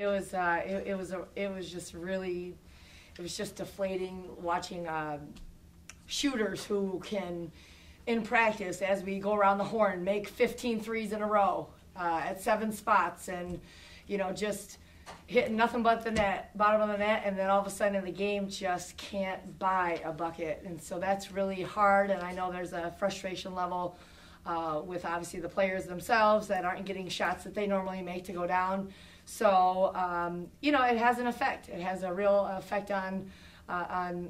It was just deflating watching shooters who can, in practice, as we go around the horn, make 15 threes in a row at 7 spots, and just hitting nothing but the net, bottom of the net, and then all of a sudden in the game just can't buy a bucket. And so that's really hard, and I know there's a frustration level with obviously the players themselves that aren't getting shots that they normally make to go down. So, it has an effect. It has a real effect on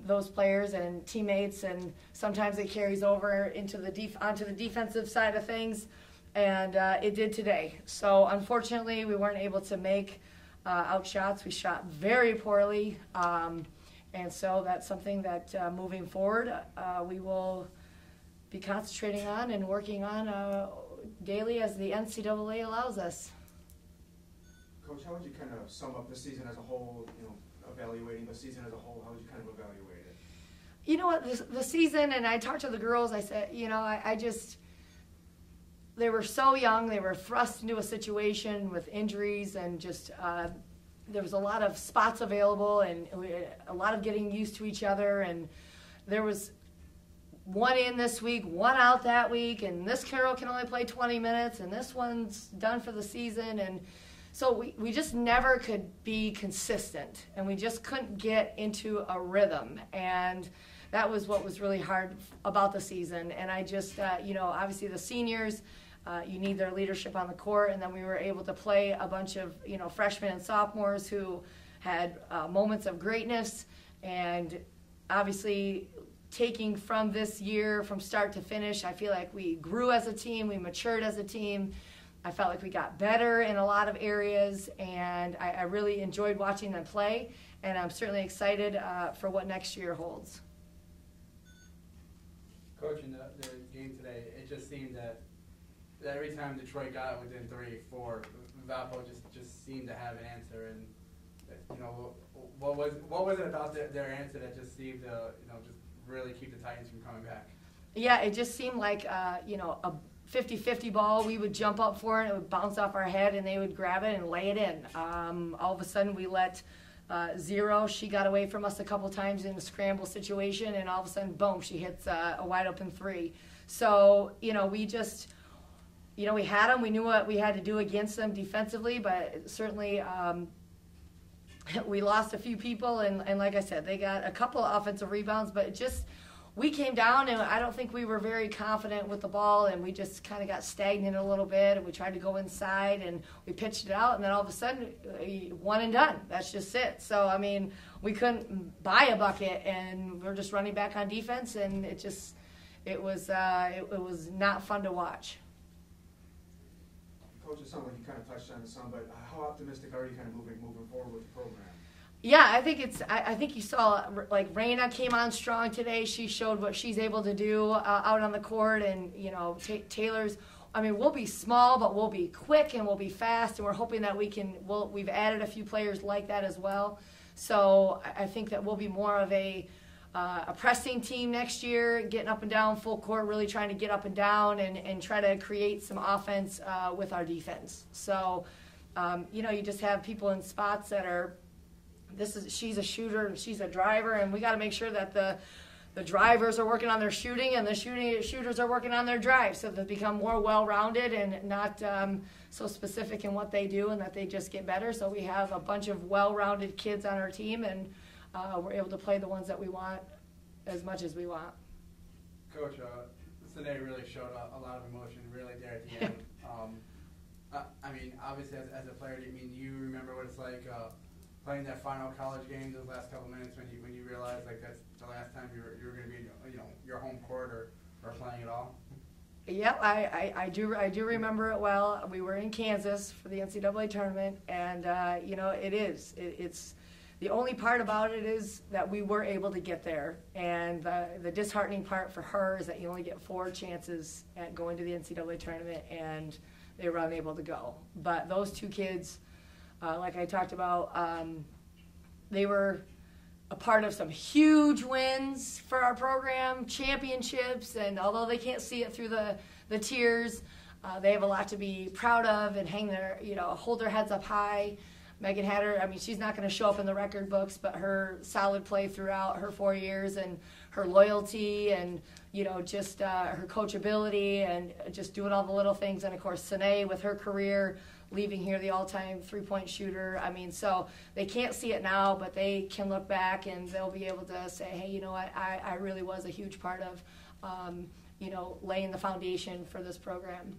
those players and teammates, and sometimes it carries over into onto the defensive side of things, and it did today. So, unfortunately, we weren't able to make outshots. We shot very poorly, and so that's something that moving forward we will be concentrating on and working on daily as the NCAA allows us. Coach, how would you kind of sum up the season as a whole, evaluating the season as a whole, how would you kind of evaluate it? You know what, the season, and I talked to the girls, I said, they were so young, they were thrust into a situation with injuries, and just there was a lot of spots available, and a lot of getting used to each other, and there was one in this week, one out that week, and this girl can only play 20 minutes, and this one's done for the season, and so we just never could be consistent, and we just couldn't get into a rhythm, and that was what was really hard about the season. And I just, obviously the seniors, you need their leadership on the court, and then we were able to play a bunch of, freshmen and sophomores who had moments of greatness, and obviously taking from this year from start to finish, I feel like we grew as a team, we matured as a team. I felt like we got better in a lot of areas, and I really enjoyed watching them play, and I'm certainly excited for what next year holds. Coach, in the game today, it just seemed that every time Detroit got within 3, 4, Valpo just seemed to have an answer. And what was it about their answer that just seemed to just really keep the Titans from coming back? Yeah, it just seemed like a 50-50 ball. We would jump up for it, it would bounce off our head, and they would grab it and lay it in. All of a sudden, we let Zero. She got away from us a couple times in a scramble situation, and all of a sudden, boom, she hits a wide open 3. So, we just, we had them. We knew what we had to do against them defensively, but certainly we lost a few people, and like I said, they got a couple of offensive rebounds, but it just, we came down, and I don't think we were very confident with the ball, and we just kind of got stagnant a little bit, and we tried to go inside, and we pitched it out, and then all of a sudden, one and done. That's just it. So, we couldn't buy a bucket, and we were just running back on defense, and it was not fun to watch. Coach, it sounded like you kind of touched on some, but how optimistic are you kind of moving forward with the program? Yeah, I think you saw, like, Raina came on strong today. She showed what she's able to do out on the court, and Taylor's. We'll be small, but we'll be quick and we'll be fast, and we're hoping that we've added a few players like that as well. So I think that we'll be more of a pressing team next year, getting up and down full court, really trying to get up and down and try to create some offense with our defense. So you just have people in spots that are. She's a shooter and she's a driver, and we got to make sure that the drivers are working on their shooting and the shooters are working on their drive, so they become more well-rounded and not so specific in what they do, and that they just get better. So we have a bunch of well-rounded kids on our team, and we're able to play the ones that we want as much as we want. Coach, today really showed a lot of emotion, really there at the end. Obviously as a player, you remember what it's like playing that final college game, those last couple minutes when you realized like that's the last time you were going to be in your home court or playing at all? Yep, I do remember it well. We were in Kansas for the NCAA tournament, and it's the only part about it is that we were able to get there, and the disheartening part for her is that you only get 4 chances at going to the NCAA tournament, and they were unable to go. But those 2 kids, like I talked about, they were a part of some huge wins for our program, championships, and although they can't see it through the tears, they have a lot to be proud of and hold their heads up high. Megan had her, I mean, she's not going to show up in the record books, but her solid play throughout her 4 years and her loyalty and, you know, just her coachability and just doing all the little things. And, of course, Sine with her career, leaving here the all-time three-point shooter. I mean, so they can't see it now, but they can look back and they'll be able to say, hey, you know what, I really was a huge part of, you know, laying the foundation for this program.